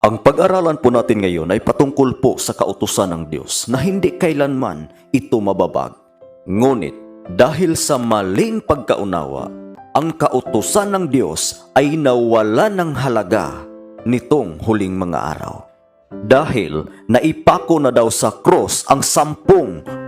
Ang pag-aralan po natin ngayon ay patungkol po sa kautusan ng Diyos na hindi kailanman ito mababag. Ngunit dahil sa maling pagkaunawa, ang kautusan ng Diyos ay nawala ng halaga nitong huling mga araw. Dahil naipako na daw sa cross ang 10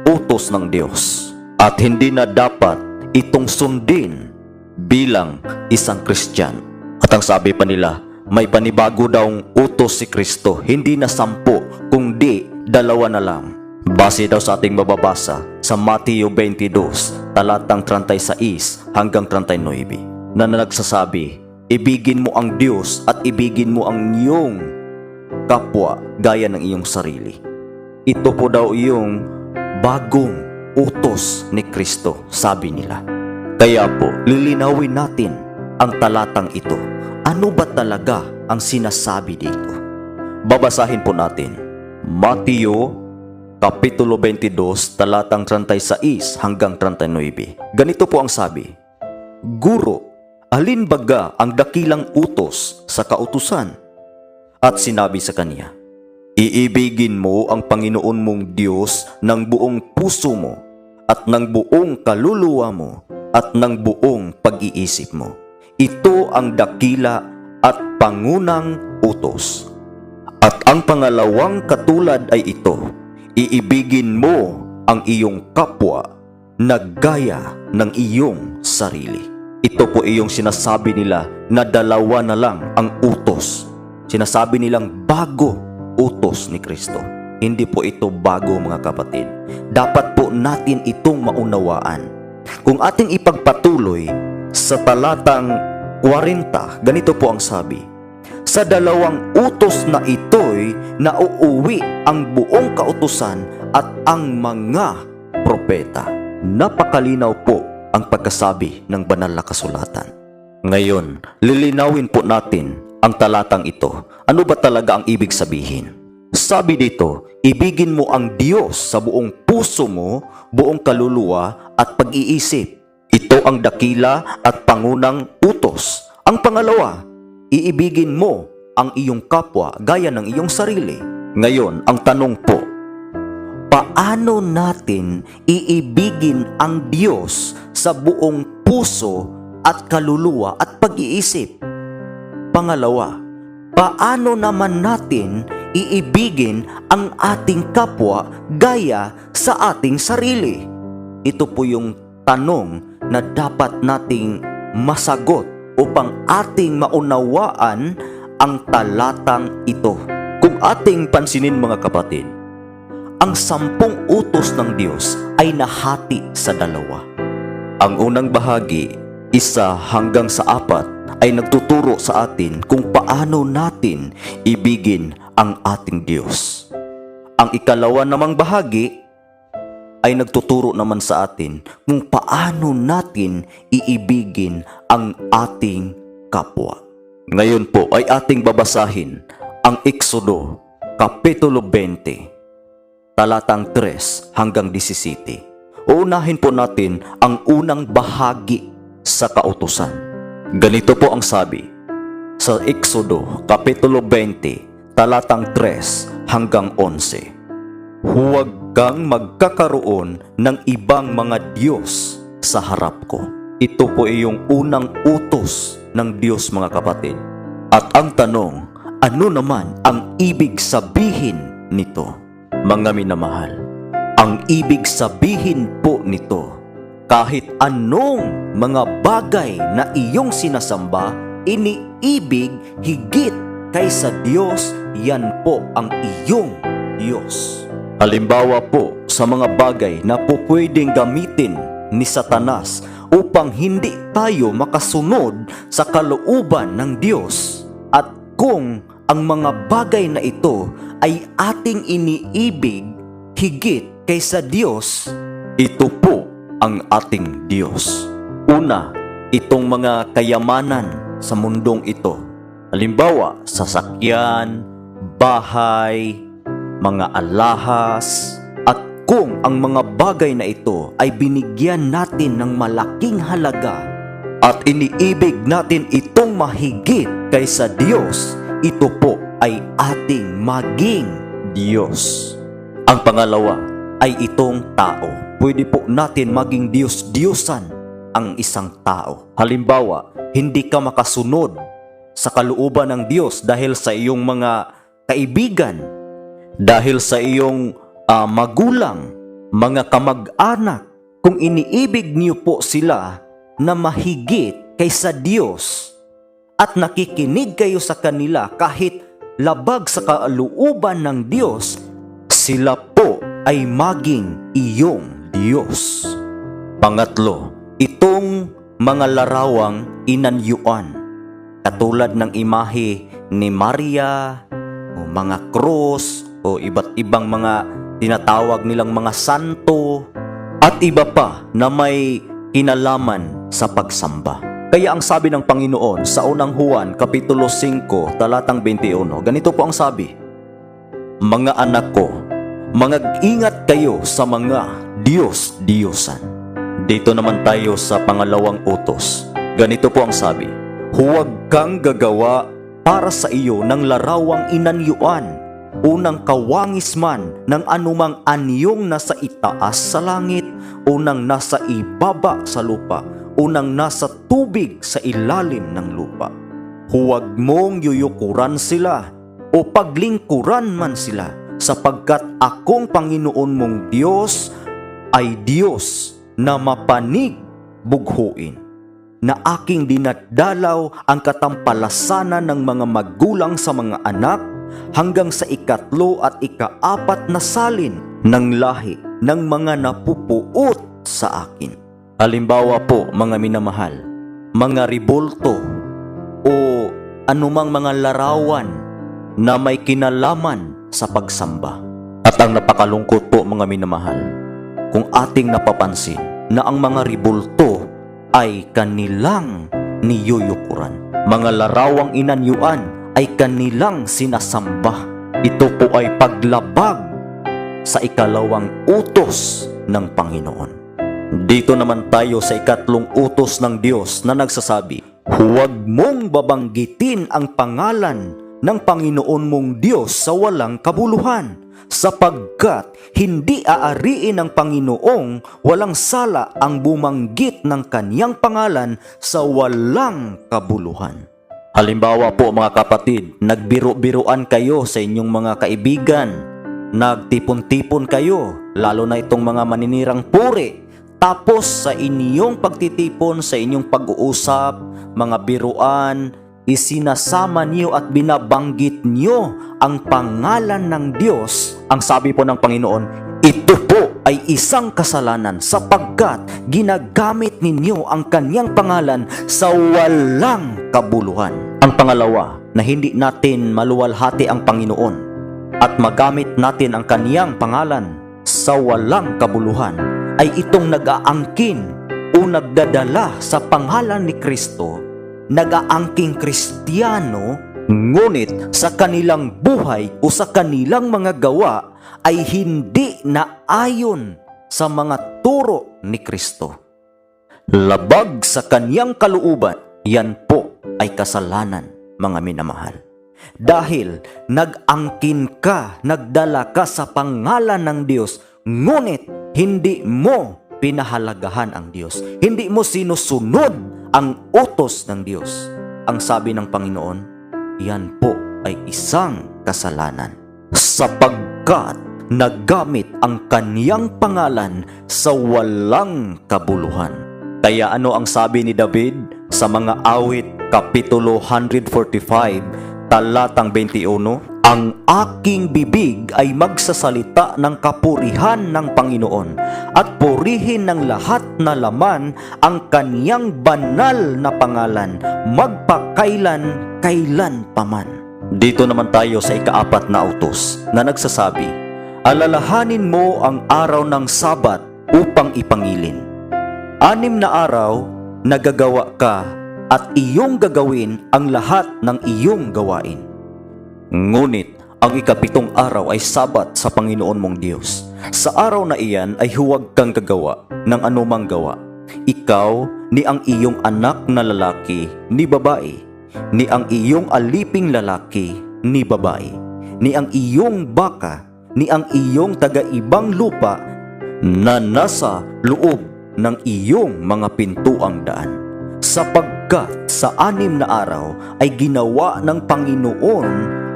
utos ng Diyos at hindi na dapat itong sundin bilang isang Kristyan. At ang sabi pa nila, may panibago daw utos si Kristo, hindi na 10 kundi 2 na lang. Base daw sa ating mababasa sa Mateo 22 talatang 36 hanggang 39 na nagsasabi, ibigin mo ang Diyos at ibigin mo ang iyong kapwa gaya ng iyong sarili. Ito po daw iyong bagong utos ni Kristo, sabi nila. Kaya po, lilinawin natin ang talatang ito. Ano ba talaga ang sinasabi dito? Babasahin po natin. Mateo, Kapitulo 22, talatang 36 hanggang 39. Ganito po ang sabi, Guro, alin baga ang dakilang utos sa kautusan? At sinabi sa kanya, iibigin mo ang Panginoon mong Diyos ng buong puso mo, at ng buong kaluluwa mo, at ng buong pag-iisip mo. Ito ang dakila at pangunang utos. At ang pangalawang katulad ay ito, iibigin mo ang iyong kapwa na gaya ng iyong sarili. Ito po iyong sinasabi nila na 2 na lang ang utos. Sinasabi nilang bago utos ni Kristo. Hindi po ito bago, mga kapatid. Dapat po natin itong maunawaan. Kung ating ipagpatuloy sa talatang 40, ganito po ang sabi, sa 2 utos na ito'y nauuwi ang buong kautusan at ang mga propeta. Napakalinaw po ang pagkasabi ng banal na kasulatan. Ngayon, lilinawin po natin ang talatang ito. Ano ba talaga ang ibig sabihin? Sabi dito, ibigin mo ang Diyos sa buong puso mo, buong kaluluwa at pag-iisip. Ito ang dakila at pangunang utos. Ang pangalawa, iibigin mo ang iyong kapwa gaya ng iyong sarili. Ngayon, ang tanong po, paano natin iibigin ang Diyos sa buong puso at kaluluwa at pag-iisip? Pangalawa, paano naman natin iibigin ang ating kapwa gaya sa ating sarili? Ito po yung tanong na dapat nating masagot upang ating maunawaan ang talatang ito. Kung ating pansinin, mga kapatid, ang 10 utos ng Diyos ay nahati sa 2. Ang unang bahagi, 1 hanggang sa 4, ay nagtuturo sa atin kung paano natin ibigin ang ating Diyos. Ang ikalawa namang bahagi ay nagtuturo naman sa atin kung paano natin iibigin ang ating kapwa. Ngayon po ay ating babasahin ang Exodo, Kapitulo 20, talatang 3 hanggang 17. Uunahin po natin ang unang bahagi sa kautusan. Ganito po ang sabi sa Exodo, Kapitulo 20, talatang 3 hanggang 11. Huwag kang magkakaroon ng ibang mga Diyos sa harap ko. Ito po ay yung unang utos ng Diyos, mga kapatid. At ang tanong, ano naman ang ibig sabihin nito? Mga minamahal, ang ibig sabihin po nito, kahit anong mga bagay na iyong sinasamba, iniibig higit kaysa Diyos, yan po ang iyong Diyos. Halimbawa po sa mga bagay na po pwedeng gamitin ni Satanas upang hindi tayo makasunod sa kalooban ng Diyos. At kung ang mga bagay na ito ay ating iniibig higit kaysa Diyos, ito po ang ating Diyos. Una, itong mga kayamanan sa mundong ito. Halimbawa, sasakyan, bahay, mga alahas, at kung ang mga bagay na ito ay binigyan natin ng malaking halaga at iniibig natin itong mahigit kaysa Diyos, ito po ay ating maging Diyos. Ang pangalawa ay itong tao. Pwede po natin maging Diyos-Diyosan ang isang tao. Halimbawa, hindi ka makasunod sa kalooban ng Diyos dahil sa iyong mga kaibigan, dahil sa iyong magulang, mga kamag-anak. Kung iniibig niyo po sila na mahigit kaysa Diyos at nakikinig kayo sa kanila kahit labag sa kalooban ng Diyos, sila po ay maging iyong Diyos. Pangatlo, itong mga larawang inanyuan, katulad ng imahe ni Maria, o mga krus, o iba't ibang mga tinatawag nilang mga santo, at iba pa na may kinalaman sa pagsamba. Kaya ang sabi ng Panginoon sa unang Juan, Kapitulo 5, talatang 21, ganito po ang sabi, "Mga anak ko, mag-ingat kayo sa mga Diyos-Diyosan." Dito naman tayo sa pangalawang utos. Ganito po ang sabi, "Huwag kang gagawa para sa iyo ng larawang inanyuan, unang kawangis man ng anumang anyong nasa itaas sa langit, unang nasa ibaba sa lupa, unang nasa tubig sa ilalim ng lupa. Huwag mong yuyukuran sila o paglingkuran man sila, sapagkat akong Panginoon mong Diyos ay Diyos na mapanig bughuin, na aking dinadalaw ang katampalasanan ng mga magulang sa mga anak hanggang sa ikatlo at ikaapat na salin ng lahi ng mga napupuot sa akin." Halimbawa po, mga minamahal, mga ribulto o anumang mga larawan na may kinalaman sa pagsamba. At ang napakalungkot po, mga minamahal, kung ating napapansin na ang mga ribulto ay kanilang niyuyukuran. Mga larawang inanyuan ay kanilang sinasamba. Ito po ay paglabag sa ikalawang utos ng Panginoon. Dito naman tayo sa ikatlong utos ng Diyos na nagsasabi, "Huwag mong babanggitin ang pangalan ng Panginoon mong Diyos sa walang kabuluhan, sapagkat hindi aariin ng Panginoong walang sala ang bumanggit ng kaniyang pangalan sa walang kabuluhan." Halimbawa po, mga kapatid, nagbiro-biruan kayo sa inyong mga kaibigan, nagtipon-tipon kayo, lalo na itong mga maninirang puri. Tapos sa inyong pagtitipon, sa inyong pag-uusap, mga biruan, isinasama niyo at binabanggit niyo ang pangalan ng Diyos. Ang sabi po ng Panginoon, ito po ay isang kasalanan sapagkat ginagamit ninyo ang kaniyang pangalan sa walang kabuluhan. Ang pangalawa, na hindi natin maluwalhati ang Panginoon at magamit natin ang kaniyang pangalan sa walang kabuluhan, ay itong nag-aangkin o nagdadala sa pangalan ni Kristo, nag-aangking Kristiyano, ngunit sa kanilang buhay o sa kanilang mga gawa ay hindi naayon sa mga turo ni Kristo. Labag sa kaniyang kalooban, yan po ay kasalanan, mga minamahal. Dahil nag-angkin ka, nagdala ka sa pangalan ng Diyos, ngunit hindi mo pinahalagahan ang Diyos. Hindi mo sinusunod ang utos ng Diyos. Ang sabi ng Panginoon, yan po ay isang kasalanan, sapagkat nagamit ang kaniyang pangalan sa walang kabuluhan. Kaya ano ang sabi ni David sa mga awit, Kapitulo 145, talatang 21? "Ang aking bibig ay magsasalita ng kapurihan ng Panginoon at purihin ng lahat na laman ang kaniyang banal na pangalan magpakailan-kailan paman." Dito naman tayo sa ikaapat na utos na nagsasabi, "Alalahanin mo ang araw ng Sabat upang ipangilin. 6 na araw nagagawa ka at iyong gagawin ang lahat ng iyong gawain. Ngunit ang ikapitong araw ay Sabat sa Panginoon mong Diyos. Sa araw na iyan ay huwag kang gagawa ng anumang gawa. Ikaw, ni ang iyong anak na lalaki, ni babae, ni ang iyong aliping lalaki, ni babae, ni ang iyong baka, ni ang iyong taga-ibang lupa na nasa loob ng iyong mga pintuang daan. Sapagkat sa 6 na araw ay ginawa ng Panginoon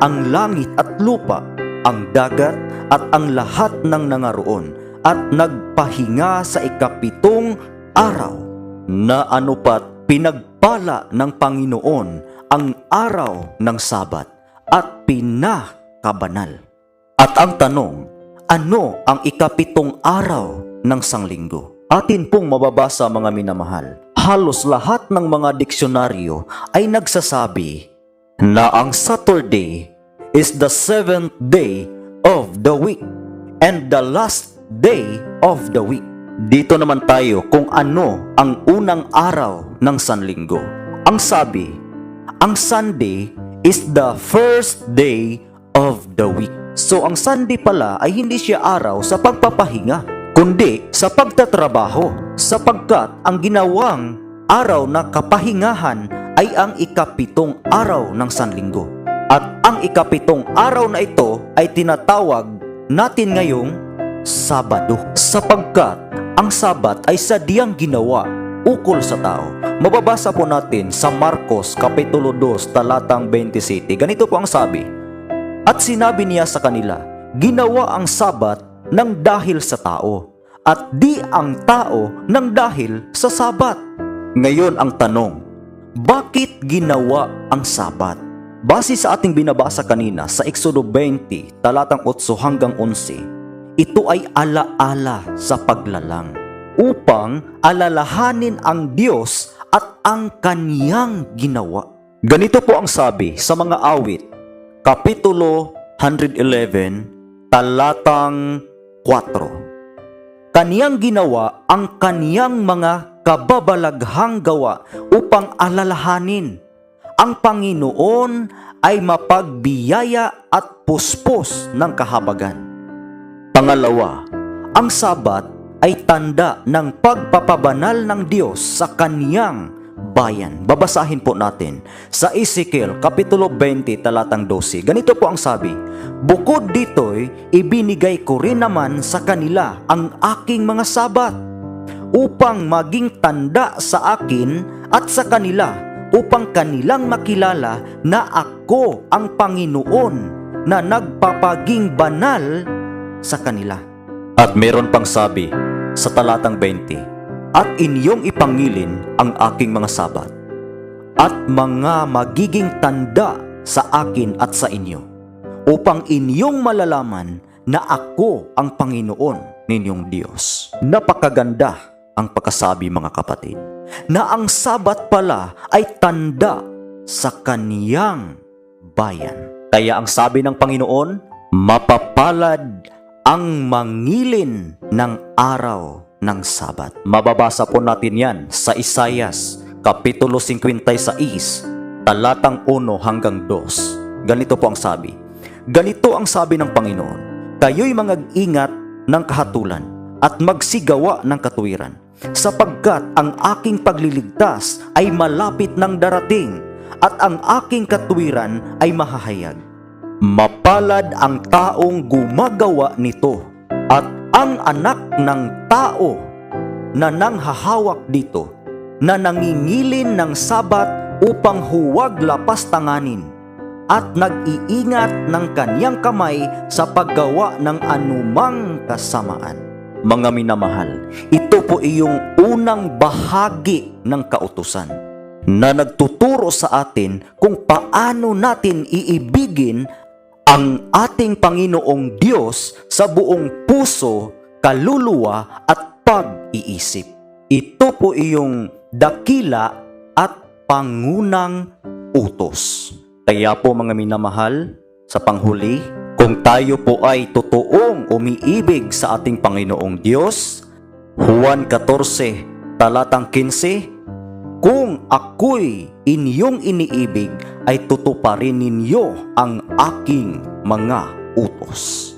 ang langit at lupa, ang dagat at ang lahat ng nangaroon, at nagpahinga sa 7 araw. Na anupat pinagpala ng Panginoon ang araw ng Sabat at pinakabanal. At ang tanong, ano ang 7 araw ng sanglinggo? Atin pong mababasa, mga minamahal. Halos lahat ng mga diksyonaryo ay nagsasabi na ang Saturday is the 7th day of the week and the last day of the week. Dito naman tayo kung ano ang unang araw ng sanlinggo. Ang sabi, ang Sunday is the first day of the week. So ang Sunday pala ay hindi siya araw sa pagpapahinga, kundi sa pagtatrabaho, sapagkat ang ginawang araw na kapahingahan ay ang 7 araw ng sanlinggo. At ang 7 araw na ito ay tinatawag natin ngayong Sabado, sapagkat ang Sabat ay sadyang ginawa ukol sa tao. Mababasa po natin sa Marcos Kapitulo 2 talatang 27. Ganito po ang sabi, at sinabi niya sa kanila, ginawa ang Sabat ng dahil sa tao, at di ang tao ng dahil sa Sabat. Ngayon ang tanong, bakit ginawa ang Sabat? Base sa ating binabasa kanina sa Exodo 20 talatang 8 hanggang 11, ito ay alaala sa paglalang, upang alalahanin ang Diyos at ang Kaniyang ginawa. Ganito po ang sabi sa mga awit, Kapitulo 111, talatang 4. Kaniyang ginawa ang Kaniyang mga kababalaghang gawa upang alalahanin. Ang Panginoon ay mapagbiyaya at puspos ng kahabagan. Pangalawa, ang Sabat ay tanda ng pagpapabanal ng Diyos sa Kaniyang bayan. Babasahin po natin sa Ezekiel Kapitulo 20 talatang 12. Ganito po ang sabi, bukod dito'y ibinigay ko rin naman sa kanila ang aking mga Sabat, upang maging tanda sa akin at sa kanila, upang kanilang makilala na ako ang Panginoon na nagpapaging banal sa kanila. At meron pang sabi sa talatang 20, at inyong ipangilin ang aking mga Sabat at mga magiging tanda sa akin at sa inyo, upang inyong malalaman na ako ang Panginoon ninyong Diyos. Napakaganda ang pagkasabi, mga kapatid, na ang Sabat pala ay tanda sa Kaniyang bayan. Kaya ang sabi ng Panginoon, mapapalad ang mangilin ng araw ng Sabat. Mababasa po natin yan sa Isaias Kapitulo 56 talatang 1 hanggang 2. Ganito po ang sabi, ganito ang sabi ng Panginoon, kayo'y mag-ingat ng kahatulan at magsigawa ng katuwiran, sapagkat ang aking pagliligtas ay malapit ng darating at ang aking katuwiran ay mahahayag. Mapalad ang taong gumagawa nito at ang anak ng tao na nanghahawak dito, na nangingilin ng Sabat upang huwag lapas tanganin at nag-iingat ng kaniyang kamay sa paggawa ng anumang kasamaan. Mga minamahal, ito po iyong unang bahagi ng kautusan na nagtuturo sa atin kung paano natin iibigin ang ating Panginoong Diyos sa buong puso, kaluluwa at pag-iisip. Ito po iyong dakila at pangunang utos. Kaya po, mga minamahal, sa panghuli, kung tayo po ay totoong umiibig sa ating Panginoong Diyos, Juan 14 talatang 15, kung ako'y inyong iniibig, ay tutuparin ninyo ang aking mga utos.